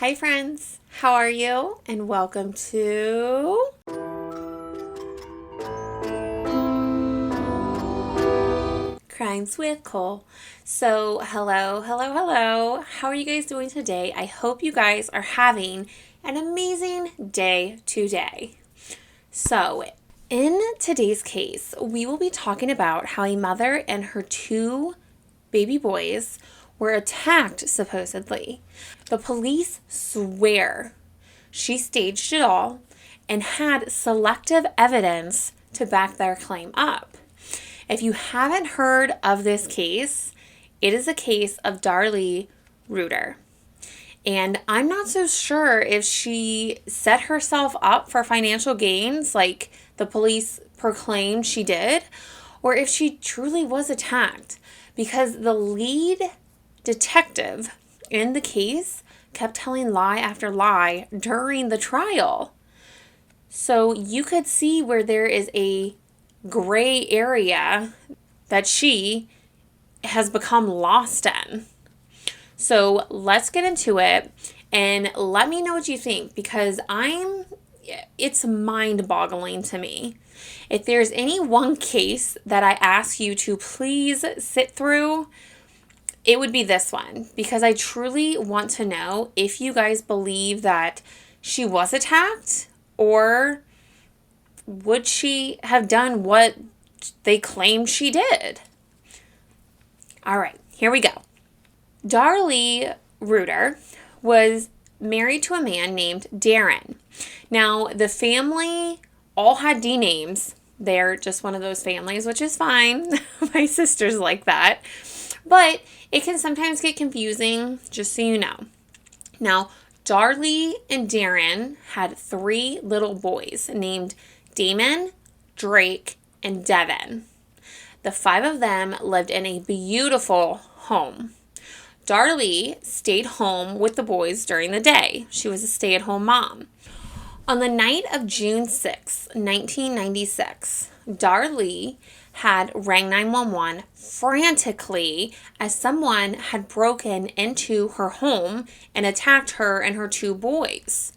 Hi friends, how are you? And welcome to Crimes with Cole. So, hello. How are you guys doing today? I hope you guys are having an amazing day today. So, in today's case, we will be talking about how a mother and her two baby boys were attacked, supposedly. The police swear she staged it all and had selective evidence to back their claim up. If you haven't heard of this case, it is a case of Darlie Routier. And I'm not so sure if she set herself up for financial gains like the police proclaimed she did, or if she truly was attacked, because the lead detective in the case kept telling lie after lie during the trial. So you could see where there is a gray area that she has become lost in. So let's get into it and let me know what you think, because it's mind-boggling to me. If there's any one case that I ask you to please sit through, it would be this one, because I truly want to know if you guys believe that she was attacked, or would she have done what they claim she did? All right, here we go. Darlie Routier was married to a man named Darren. Now, the family all had D names. They're just one of those families, which is fine. My sister's like that. But it can sometimes get confusing, just so you know. Now, Darlie and Darren had 3 little boys named Damon, Drake, and Devin. The 5 of them lived in a beautiful home. Darlie stayed home with the boys during the day. She was a stay-at-home mom. On the night of June 6, 1996, Darlie had rang 911 frantically as someone had broken into her home and attacked her and her 2 boys.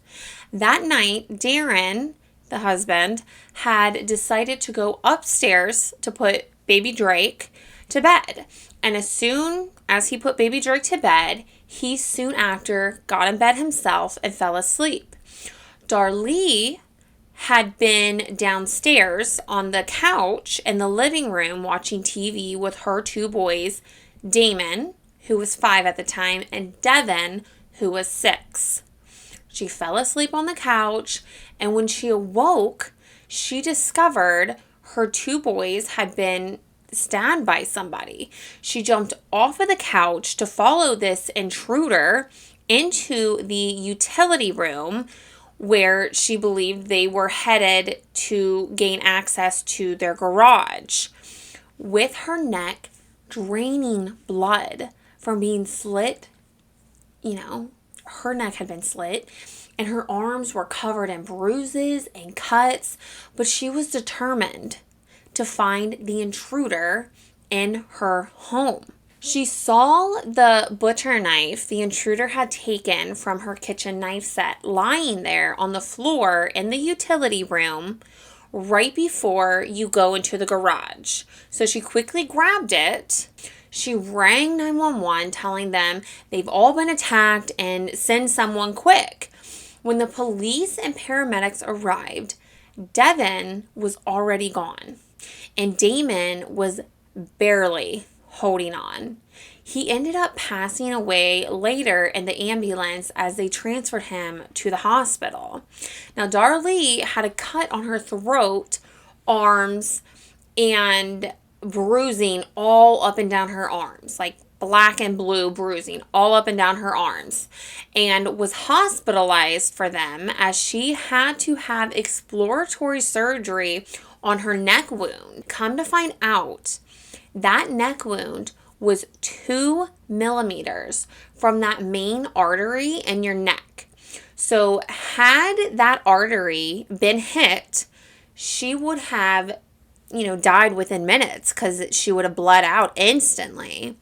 That night, Darren, the husband, had decided to go upstairs to put baby Drake to bed. And as soon as he put baby Drake to bed, he soon after got in bed himself and fell asleep. Darlie had been downstairs on the couch in the living room watching TV with her 2 boys, Damon, who was 5 at the time, and Devin, who was 6. She fell asleep on the couch, and when she awoke, she discovered her 2 boys had been stabbed by somebody. She jumped off of the couch to follow this intruder into the utility room, where she believed they were headed to gain access to their garage, with her neck draining blood from being slit. Her neck had been slit, and her arms were covered in bruises and cuts, but she was determined to find the intruder in her home. She saw the butcher knife the intruder had taken from her kitchen knife set lying there on the floor in the utility room right before you go into the garage. So she quickly grabbed it. She rang 911 telling them they've all been attacked and send someone quick. When the police and paramedics arrived, Devin was already gone, and Damon was barely holding on. He ended up passing away later in the ambulance as they transferred him to the hospital. Now, Darlie had a cut on her throat, arms, and bruising all up and down her arms, like black and blue bruising all up and down her arms, and was hospitalized for them as she had to have exploratory surgery on her neck wound. Come to find out, that neck wound was 2 millimeters from that main artery in your neck. So had that artery been hit, she would have, died within minutes, because she would have bled out instantly.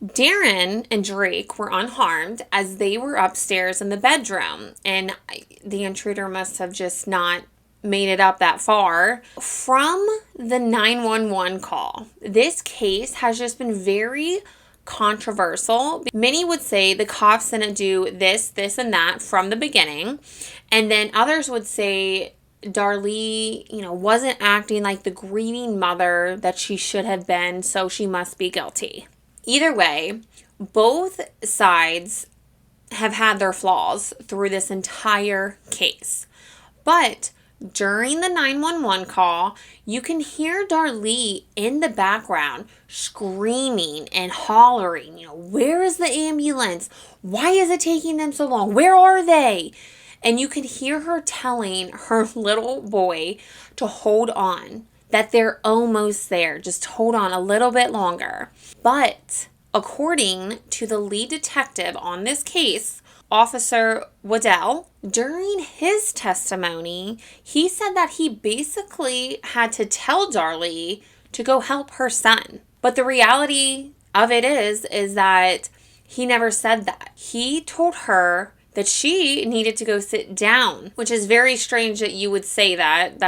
Darren and Drake were unharmed as they were upstairs in the bedroom, and the intruder must have just not made it up that far. From the 911 call, this case has just been very controversial. Many would say the cops didn't do this, and that from the beginning, and then others would say Darlie, wasn't acting like the grieving mother that she should have been, so she must be guilty. Either way, both sides have had their flaws through this entire case. But during the 911 call, you can hear Darlie in the background screaming and hollering, where is the ambulance? Why is it taking them so long? Where are they? And you can hear her telling her little boy to hold on, that they're almost there. Just hold on a little bit longer. But according to the lead detective on this case, Officer Waddell, during his testimony, he said that he basically had to tell Darlie to go help her son. But the reality of it is that he never said that. He told her that she needed to go sit down, which is very strange that you would say that.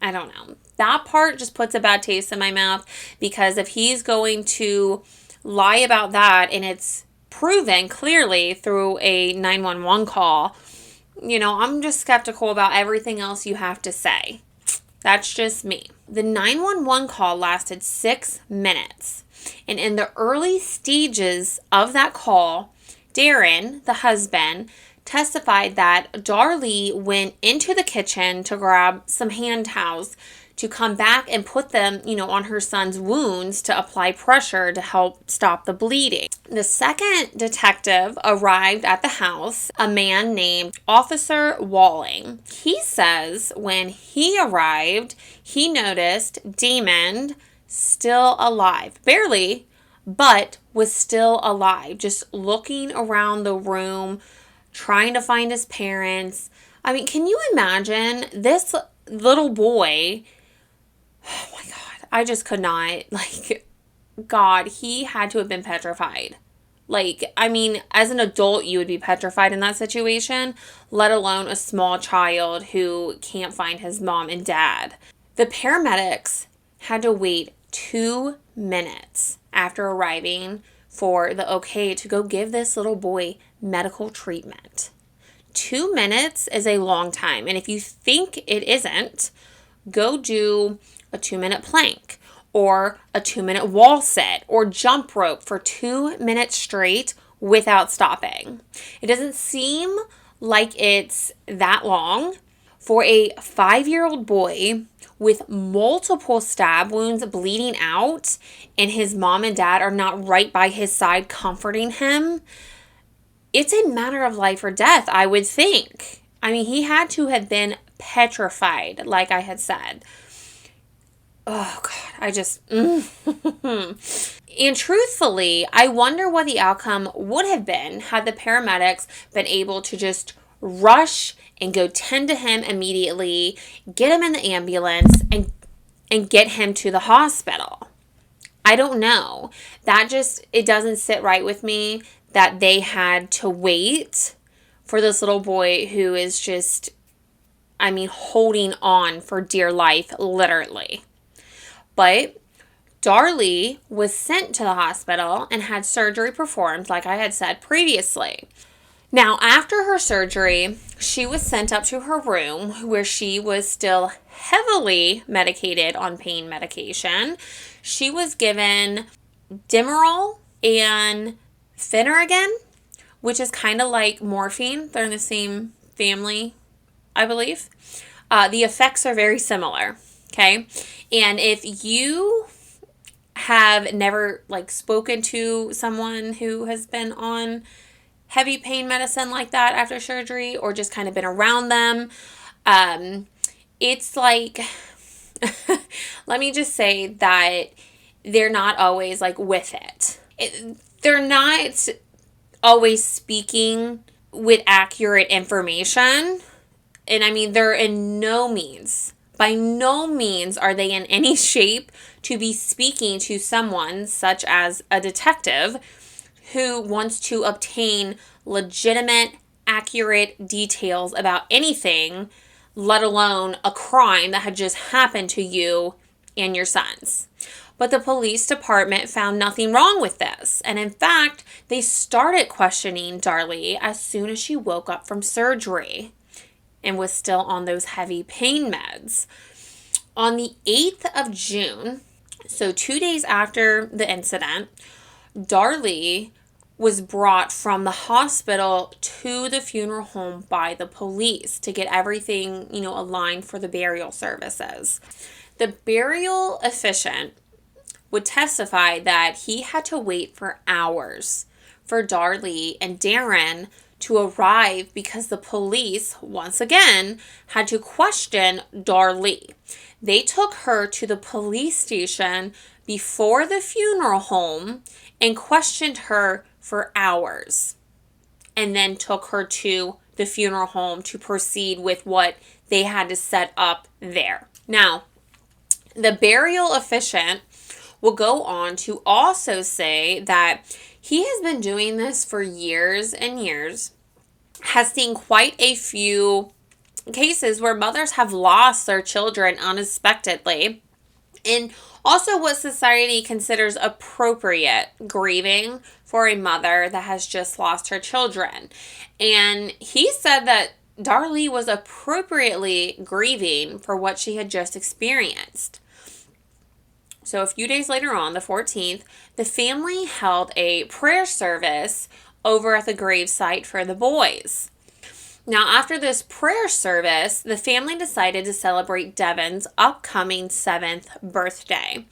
I don't know. That part just puts a bad taste in my mouth, because if he's going to lie about that and it's proven clearly through a 911 call, I'm just skeptical about everything else you have to say. That's just me. The 911 call lasted 6 minutes. And in the early stages of that call, Darren, the husband, testified that Darlie went into the kitchen to grab some hand towels to come back and put them, on her son's wounds to apply pressure to help stop the bleeding. The second detective arrived at the house, a man named Officer Walling. He says when he arrived, he noticed Damon still alive. Barely, but was still alive, just looking around the room, trying to find his parents. I mean, can you imagine this little boy? Oh my God, I just could not. God, he had to have been petrified. As an adult, you would be petrified in that situation, let alone a small child who can't find his mom and dad. The paramedics had to wait 2 minutes after arriving for the okay to go give this little boy medical treatment. 2 minutes is a long time. And if you think it isn't, go do a 2-minute plank or a 2-minute wall sit or jump rope for 2 minutes straight without stopping. It doesn't seem like it's that long for a 5-year-old boy with multiple stab wounds bleeding out, and his mom and dad are not right by his side comforting him. It's a matter of life or death, I would think. He had to have been petrified, like I had said. Oh, God, I just... And truthfully, I wonder what the outcome would have been had the paramedics been able to just rush and go tend to him immediately, get him in the ambulance, and get him to the hospital. I don't know. It doesn't sit right with me that they had to wait for this little boy who is just, holding on for dear life, literally. But Darlie was sent to the hospital and had surgery performed, like I had said previously. Now, after her surgery, she was sent up to her room where she was still heavily medicated on pain medication. She was given Demerol and Phenergan, which is kind of like morphine. They're in the same family, I believe. The effects are very similar, okay? And if you have never spoken to someone who has been on heavy pain medicine like that after surgery, or just kind of been around them, it's like, let me just say that they're not always with it. They're not always speaking with accurate information. And they're in no means By no means are they in any shape to be speaking to someone such as a detective who wants to obtain legitimate, accurate details about anything, let alone a crime that had just happened to you and your sons. But the police department found nothing wrong with this. And in fact, they started questioning Darlie as soon as she woke up from surgery and was still on those heavy pain meds. On the 8th of June, so 2 days after the incident, Darlie was brought from the hospital to the funeral home by the police to get everything, aligned for the burial services. The burial officiant would testify that he had to wait for hours for Darlie and Darren to arrive because the police, once again, had to question Darlie. They took her to the police station before the funeral home and questioned her for hours, and then took her to the funeral home to proceed with what they had to set up there. Now, the burial officiant will go on to also say that he has been doing this for years and years, has seen quite a few cases where mothers have lost their children unexpectedly, and also what society considers appropriate grieving for a mother that has just lost her children. And he said that Darlie was appropriately grieving for what she had just experienced. So a few days later on, the 14th, the family held a prayer service over at the gravesite for the boys. Now, after this prayer service, the family decided to celebrate Devin's upcoming 7th birthday.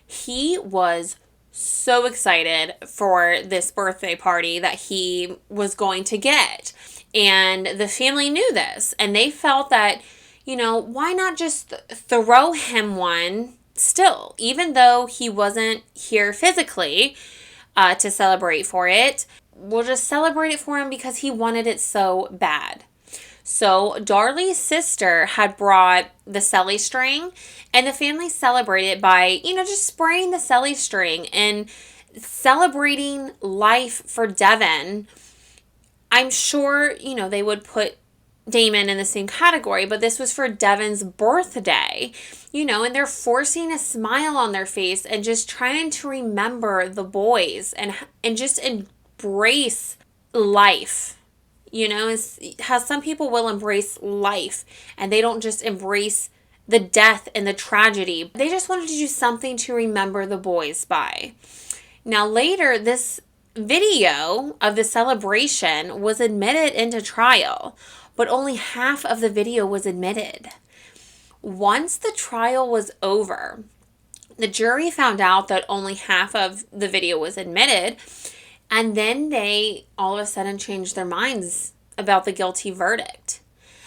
He was so excited for this birthday party that he was going to get. And the family knew this, and they felt that, why not just throw him one still, even though he wasn't here physically to celebrate for it. We'll just celebrate it for him because he wanted it so bad. So Darlie's sister had brought the celly string, and the family celebrated by, just spraying the celly string and celebrating life for Devin. I'm sure, they would put Damon in the same category, but this was for Devin's birthday, and they're forcing a smile on their face and just trying to remember the boys and just embrace life. It's how some people will embrace life and they don't just embrace the death and the tragedy. They just wanted to do something to remember the boys by. Now later, this video of the celebration was admitted into trial, but only half of the video was admitted. Once the trial was over, the jury found out that only half of the video was admitted, and then they all of a sudden changed their minds about the guilty verdict.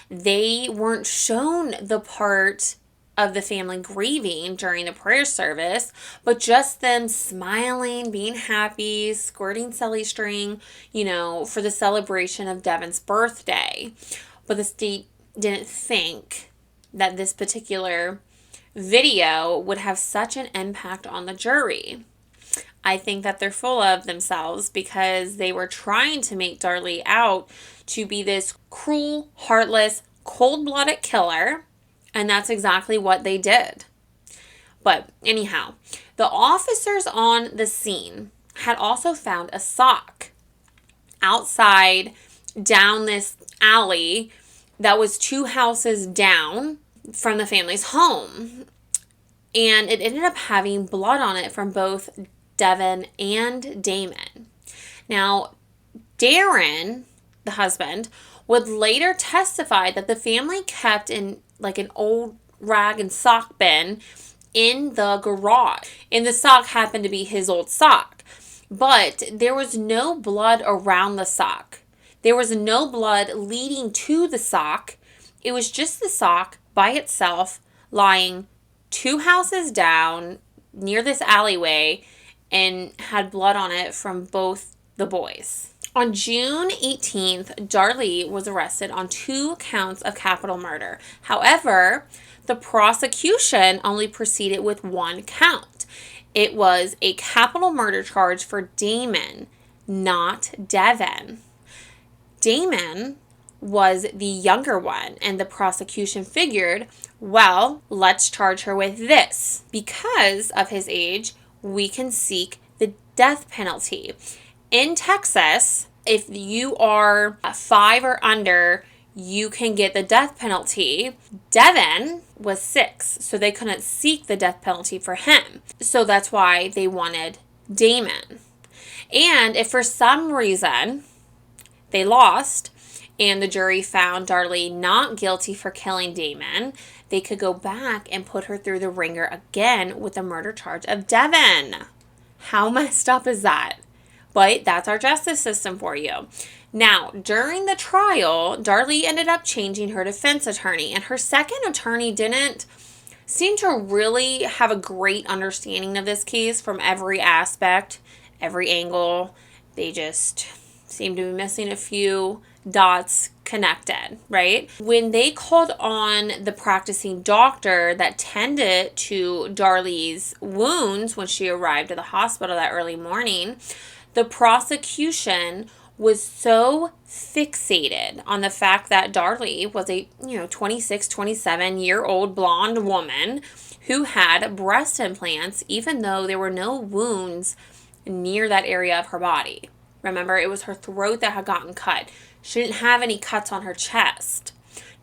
They weren't shown the part of the family grieving during the prayer service, but just them smiling, being happy, squirting celly string, for the celebration of Devin's birthday. But the state didn't think that this particular video would have such an impact on the jury. I think that they're full of themselves because they were trying to make Darlie out to be this cruel, heartless, cold-blooded killer, and that's exactly what they did. But anyhow, the officers on the scene had also found a sock outside down this alley that was 2 houses down from the family's home. And it ended up having blood on it from both Devin and Damon. Now, Darren, the husband, would later testify that the family kept in an old rag and sock bin in the garage. And the sock happened to be his old sock. But there was no blood around the sock. There was no blood leading to the sock. It was just the sock by itself lying 2 houses down near this alleyway and had blood on it from both the boys. On June 18th, Darlie was arrested on 2 counts of capital murder. However, The prosecution only proceeded with one count. It was a capital murder charge for Damon, not Devin. Damon was the younger one, and the prosecution figured, well, let's charge her with this. Because of his age, we can seek the death penalty. In Texas, if you are 5 or under, you can get the death penalty. Devin was 6, so they couldn't seek the death penalty for him. So that's why they wanted Damon. And if for some reason they lost and the jury found Darlie not guilty for killing Damon, they could go back and put her through the ringer again with the murder charge of Devin. How messed up is that? But that's our justice system for you. Now, during the trial, Darlie ended up changing her defense attorney, and her second attorney didn't seem to really have a great understanding of this case from every aspect, every angle. They just seemed to be missing a few dots connected, right? When they called on the practicing doctor that tended to Darlie's wounds when she arrived at the hospital that early morning, the prosecution was so fixated on the fact that Darlie was a 26, 27-year-old blonde woman who had breast implants, even though there were no wounds near that area of her body. Remember, it was her throat that had gotten cut. She didn't have any cuts on her chest.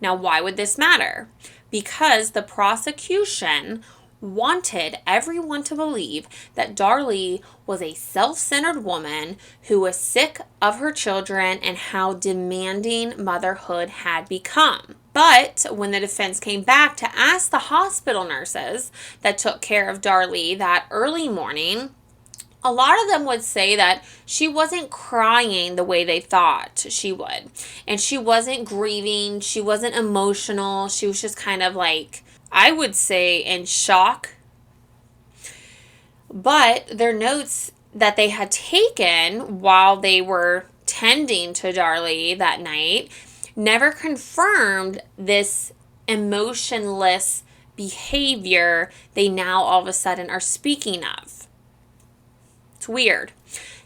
Now, why would this matter? Because the prosecution wanted everyone to believe that Darlie was a self-centered woman who was sick of her children and how demanding motherhood had become. But when the defense came back to ask the hospital nurses that took care of Darlie that early morning, a lot of them would say that she wasn't crying the way they thought she would. And she wasn't grieving. She wasn't emotional. She was just kind of like, I would say, in shock. But their notes that they had taken while they were tending to Darlie that night never confirmed this emotionless behavior they now all of a sudden are speaking of. It's weird.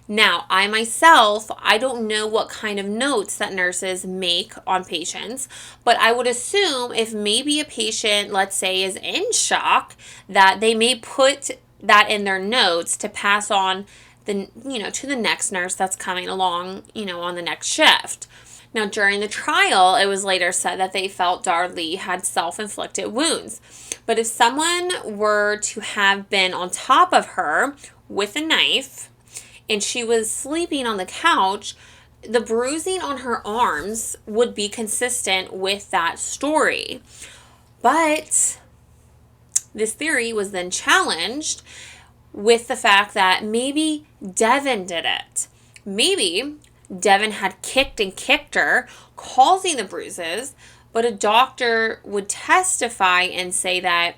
Now, I myself, I don't know what kind of notes that nurses make on patients, but I would assume if maybe a patient, let's say, is in shock, that they may put that in their notes to pass on to the next nurse that's coming along, on the next shift. Now, during the trial, it was later said that they felt Darlie had self-inflicted wounds. But if someone were to have been on top of her with a knife and she was sleeping on the couch, the bruising on her arms would be consistent with that story. But this theory was then challenged with the fact that maybe Devin did it. Maybe Devin had kicked and kicked her, causing the bruises, but a doctor would testify and say that,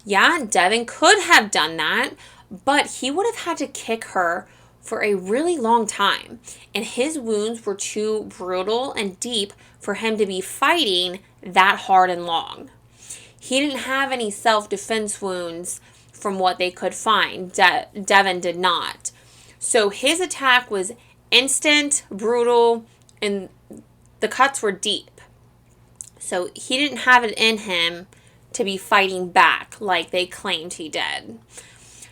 yeah, Devin could have done that, but he would have had to kick her for a really long time, and his wounds were too brutal and deep for him to be fighting that hard and long. He didn't have any self-defense wounds from what they could find. Devin did not. So his attack was instant, brutal, and the cuts were deep. So he didn't have it in him to be fighting back like they claimed he did.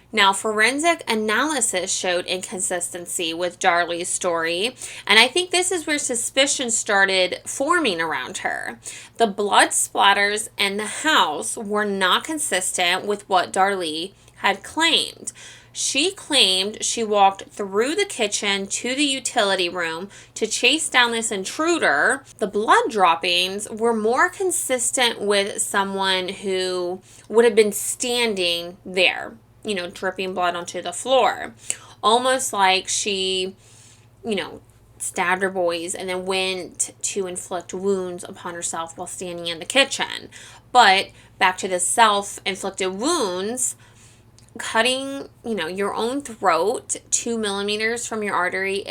Now, forensic analysis showed inconsistency with Darlie's story, and I think this is where suspicion started forming around her. The blood splatters in the house were not consistent with what Darlie had claimed. She claimed she walked through the kitchen to the utility room to chase down this intruder. The blood droppings were more consistent with someone who would have been standing there, dripping blood onto the floor. Almost like she, stabbed her boys and then went to inflict wounds upon herself while standing in the kitchen. But back to the self-inflicted wounds, cutting, your own throat 2 millimeters from your artery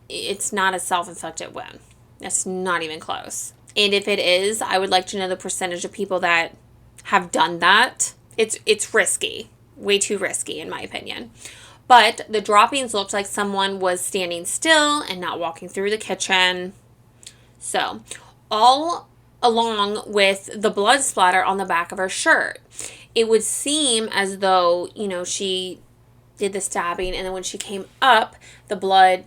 it's not a self-inflicted wound. It's not even close. And if it is, I would like to know the percentage of people that have done that. It's risky. Way too risky, in my opinion. But the droppings looked like someone was standing still and not walking through the kitchen. So, all along with the blood splatter on the back of her shirt, it would seem as though, she did the stabbing, and then when she came up, the blood,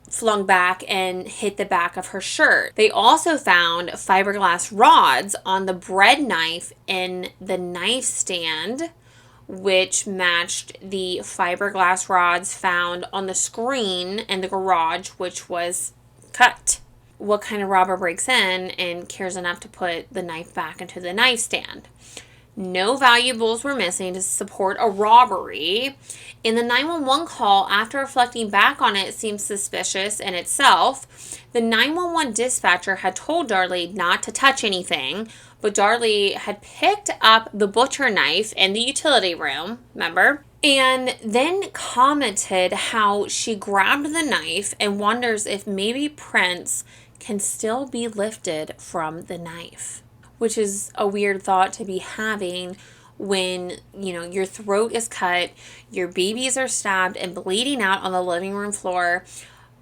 flung back and hit the back of her shirt. They also found fiberglass rods on the bread knife in the knife stand, which matched the fiberglass rods found on the screen in the garage, which was cut. What kind of robber breaks in and cares enough to put the knife back into the knife stand? No valuables were missing to support a robbery. In the 911 call, after reflecting back on it, seemed suspicious in itself. The 911 dispatcher had told Darlie not to touch anything, but Darlie had picked up the butcher knife in the utility room, remember? And then commented how she grabbed the knife and wonders if maybe prints can still be lifted from the knife. Which is a weird thought to be having when, your throat is cut, your babies are stabbed and bleeding out on the living room floor.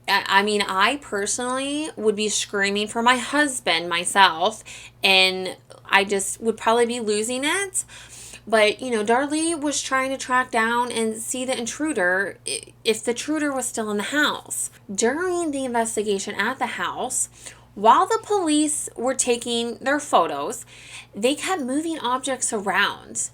I personally would be screaming for my husband myself, and I just would probably be losing it. But, Darlie was trying to track down and see the intruder if the intruder was still in the house. During the investigation at the house, while the police were taking their photos, they kept moving objects around.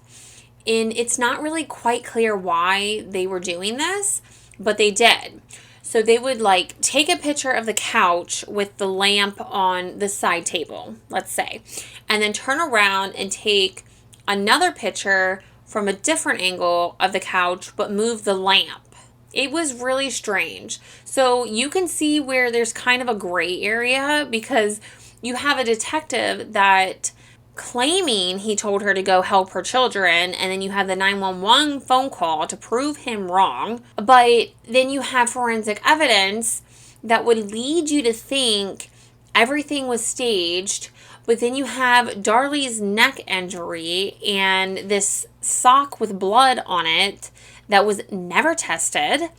And it's not really quite clear why they were doing this, but they did. So they would take a picture of the couch with the lamp on the side table, let's say, and then turn around and take another picture from a different angle of the couch, but move the lamp. It was really strange. So you can see where there's kind of a gray area, because you have a detective that claiming he told her to go help her children, and then you have the 911 phone call to prove him wrong. But then you have forensic evidence that would lead you to think everything was staged. But then you have Darlie's neck injury and this sock with blood on it that was never tested.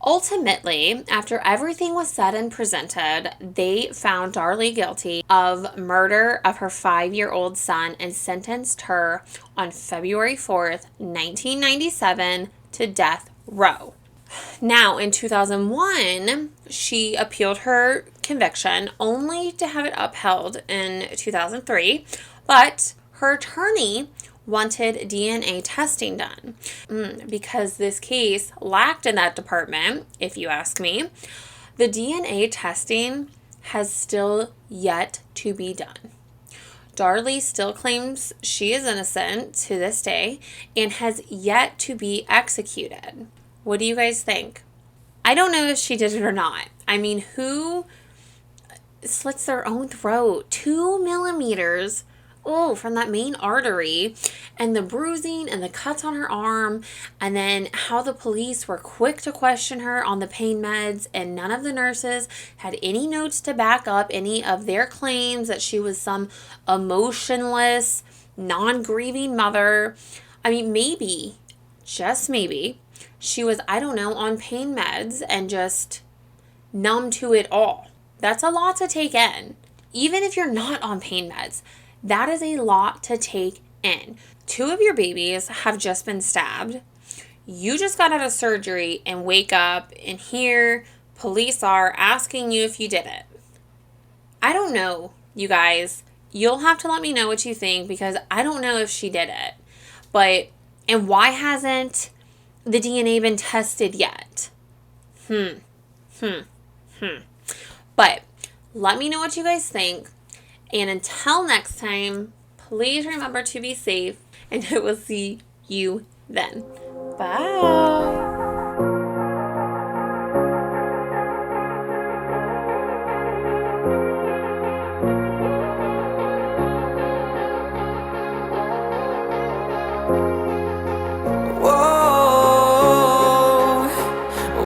Ultimately, after everything was said and presented, they found Darlie guilty of murder of her 5-year-old son and sentenced her on February 4th, 1997 to death row. Now, in 2001, she appealed her conviction only to have it upheld in 2003, but her attorney wanted DNA testing done because this case lacked in that department, if you ask me. The DNA testing has still yet to be done. Darlie still claims she is innocent to this day and has yet to be executed. What do you guys think? I don't know if she did it or not. Who slits their own throat? 2 millimeters from that main artery, and the bruising and the cuts on her arm, and then how the police were quick to question her on the pain meds, and none of the nurses had any notes to back up any of their claims that she was some emotionless, non-grieving mother. Maybe, just maybe, she was, on pain meds and just numb to it all. That's a lot to take in. Even if you're not on pain meds, that is a lot to take in. 2 of your babies have just been stabbed. You just got out of surgery and wake up and here police are asking you if you did it. I don't know, you guys. You'll have to let me know what you think, because I don't know if she did it. And why hasn't the DNA been tested yet? But let me know what you guys think. And until next time, please remember to be safe, and I will see you then. Bye.